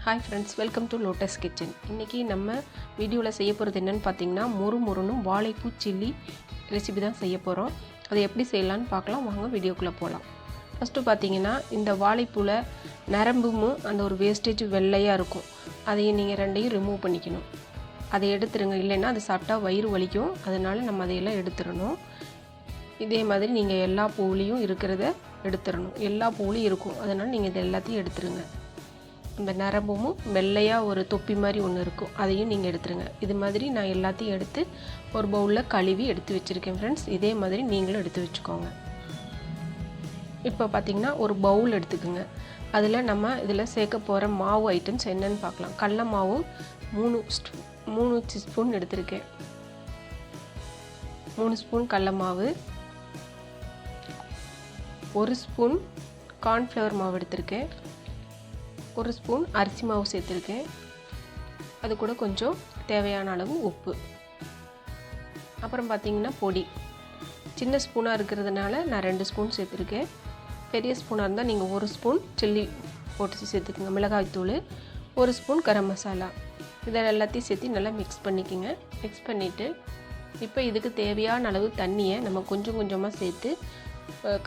Hi friends, welcome to Lotus Kitchen. இன்னைக்கு நம்ம வீடியோல செய்ய போறது என்னன்னு பாத்தீங்கன்னா முறுமுறுனும் வாழைப்பூ சில்லி ரெசிபி தான் செய்ய போறோம். அதை எப்படி செய்யலாம்னு பார்க்கலாம் வாங்க வீடியோக்குள்ள போலாம். ஃபர்ஸ்ட் பாத்தீங்கன்னா இந்த வாழைப்பூல நரம்பும் அந்த ஒரு வேஸ்டேஜ் வெள்ளையா இருக்கும். அதையும் நீங்க ரெண்டையும் ரிமூவ் பண்ணிக்கணும். அதை எடுத்துருங்க இல்லைன்னா அது சாப்பிட்டா வயிறு வலிக்கும். அதனால நம்ம அதையெல்லாம் எடுத்துறணும். இதே மாதிரி நீங்க எல்லா பூவுலயும் இருக்கிறத எடுத்துறணும். எல்லா பூவுலயும் இருக்கும். அதனால நீங்க இத எல்லாத்தையும் எடுத்துருங்க. இந்த நரம்பும் வெள்ளையா ஒரு தொப்பி மாதிரி ஒன்று இருக்கும் அதையும் நீங்கள் எடுத்துருங்க. இது மாதிரி நான் எல்லாத்தையும் எடுத்து ஒரு பவுலில் கழுவி எடுத்து வச்சுருக்கேன் ஃப்ரெண்ட்ஸ். இதே மாதிரி நீங்களும் எடுத்து வச்சுக்கோங்க. இப்போ பார்த்தீங்கன்னா ஒரு பவுல் எடுத்துக்கோங்க. அதில் நம்ம இதில் சேர்க்க போகிற மாவு ஐட்டம்ஸ் என்னென்னு பார்க்கலாம். கடல மாவு 3 ஸ்பூன் எடுத்திருக்கேன். 3 ஸ்பூன் கடல மாவு, 1 ஸ்பூன் கார்ன்ஃப்ளவர் மாவு எடுத்திருக்கேன், 1 ஸ்பூன் அரிசி மாவு சேர்த்துருக்கேன். அது கூட கொஞ்சம் தேவையான அளவு உப்பு. அப்புறம் பார்த்திங்கன்னா பொடி சின்ன ஸ்பூனாக இருக்கிறதுனால நான் 2 ஸ்பூன் சேர்த்துருக்கேன். பெரிய ஸ்பூனாக இருந்தால் நீங்கள் 1 ஸ்பூன் சில்லி போட்டு சேர்த்துக்குங்க. மிளகாய்த்தூள், 1 ஸ்பூன் கரம் மசாலா. இதை எல்லாத்தையும் சேர்த்து நல்லா மிக்ஸ் பண்ணிக்கோங்க. மிக்ஸ் பண்ணிவிட்டு இப்போ இதுக்கு தேவையான அளவு தண்ணியை நம்ம கொஞ்சம் கொஞ்சமாக சேர்த்து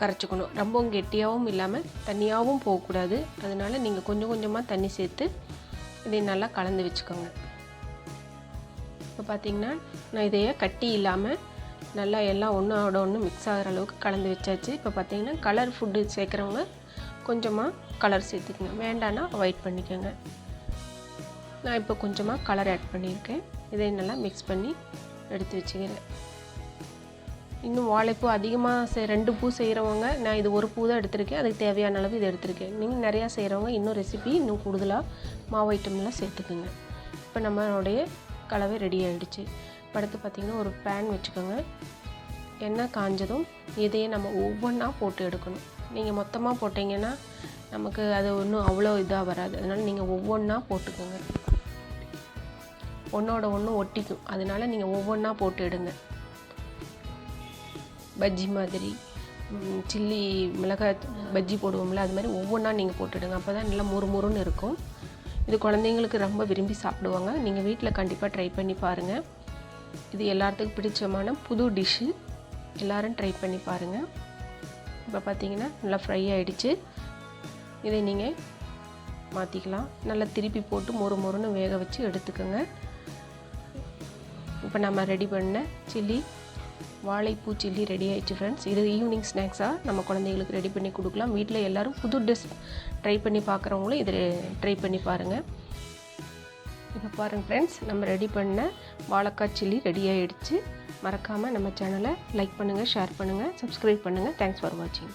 கரைச்சிக்கணும். ரொம்ப கெட்டியாகவும் இல்லாமல் தண்ணியாகவும் போகக்கூடாது. அதனால் நீங்கள் கொஞ்சம் கொஞ்சமாக தண்ணி சேர்த்து இதை நல்லா கலந்து வச்சுக்கோங்க. இப்போ பார்த்திங்கன்னா நான் இதையே கட்டி இல்லாமல் நல்லா எல்லாம் ஒன்றோட ஒன்று மிக்ஸ் ஆகிற அளவுக்கு கலந்து வச்சாச்சு. இப்போ பார்த்திங்கன்னா கலர் ஃபுட்டு சேர்க்குறவங்க கொஞ்சமாக கலர் சேர்த்துக்குங்க, வேண்டான்னா அவாய்ட் பண்ணிக்கோங்க. நான் இப்போ கொஞ்சமாக கலர் ஆட் பண்ணியிருக்கேன். இதை நல்லா மிக்ஸ் பண்ணி எடுத்து வச்சுக்கிறேன். இன்னும் வாழைப்பூ அதிகமாக 2 பூ செய்கிறவங்க நான் இது 1 பூ தான் எடுத்திருக்கேன். அதுக்கு தேவையான அளவு இது எடுத்திருக்கேன். நீங்கள் நிறையா செய்கிறவங்க இன்னும் ரெசிபி இன்னும் கூடுதலாக மாவு ஐட்டம்லாம் சேர்த்துக்குங்க. இப்போ நம்மளுடைய கலவை ரெடி ஆகிடுச்சு. அடுத்து பார்த்திங்கன்னா ஒரு பேன் வச்சுக்கோங்க. எண்ணெய் காஞ்சதும் இதையே நம்ம ஒவ்வொன்றா போட்டு எடுக்கணும். நீங்கள் மொத்தமாக போட்டிங்கன்னா நமக்கு அது ஒன்றும் அவ்வளோ இதாக வராது. அதனால் நீங்கள் ஒவ்வொன்றா போட்டுக்கோங்க. ஒன்றோட ஒன்று ஒட்டிக்கும். அதனால் நீங்கள் ஒவ்வொன்றா போட்டு எடுங்க. பஜ்ஜி மாதிரி சில்லி மிளகாய் பஜ்ஜி போடுவோம்ல, அது மாதிரி ஒவ்வொன்றா நீங்கள் போட்டுடுங்க. அப்போ தான் நல்லா முறுமுறுன்னு இருக்கும். இது குழந்தைங்களுக்கு ரொம்ப விரும்பி சாப்பிடுவாங்க. நீங்கள் வீட்டில் கண்டிப்பாக ட்ரை பண்ணி பாருங்கள். இது எல்லாத்துக்கும் பிடிச்சமான புது டிஷ்ஷு. எல்லோரும் ட்ரை பண்ணி பாருங்கள். இப்போ பார்த்தீங்கன்னா நல்லா ஃப்ரை ஆகிடுச்சு. இதை நீங்கள் மாற்றிக்கலாம். நல்லா திருப்பி போட்டு மொறுன்னு வேக வச்சு எடுத்துக்கோங்க. இப்போ நம்ம ரெடி பண்ண சில்லி வாழைப்பூ சில்லி ரெடி ஆகிடுச்சு ஃப்ரெண்ட்ஸ். இது ஈவினிங் ஸ்நாக்ஸாக நம்ம குழந்தைங்களுக்கு ரெடி பண்ணி கொடுக்கலாம். வீட்டில் எல்லோரும் புது டிஷ் ட்ரை பண்ணி பார்க்குறவங்களும் இதை ட்ரை பண்ணி பாருங்கள். இப்போ பாருங்கள் ஃப்ரெண்ட்ஸ், நம்ம ரெடி பண்ண வாழைக்காய் சில்லி ரெடி ஆகிடுச்சு. மறக்காமல் நம்ம சேனலை லைக் பண்ணுங்கள், ஷேர் பண்ணுங்கள், சப்ஸ்கிரைப் பண்ணுங்கள். தேங்க்ஸ் ஃபார் வாட்சிங்.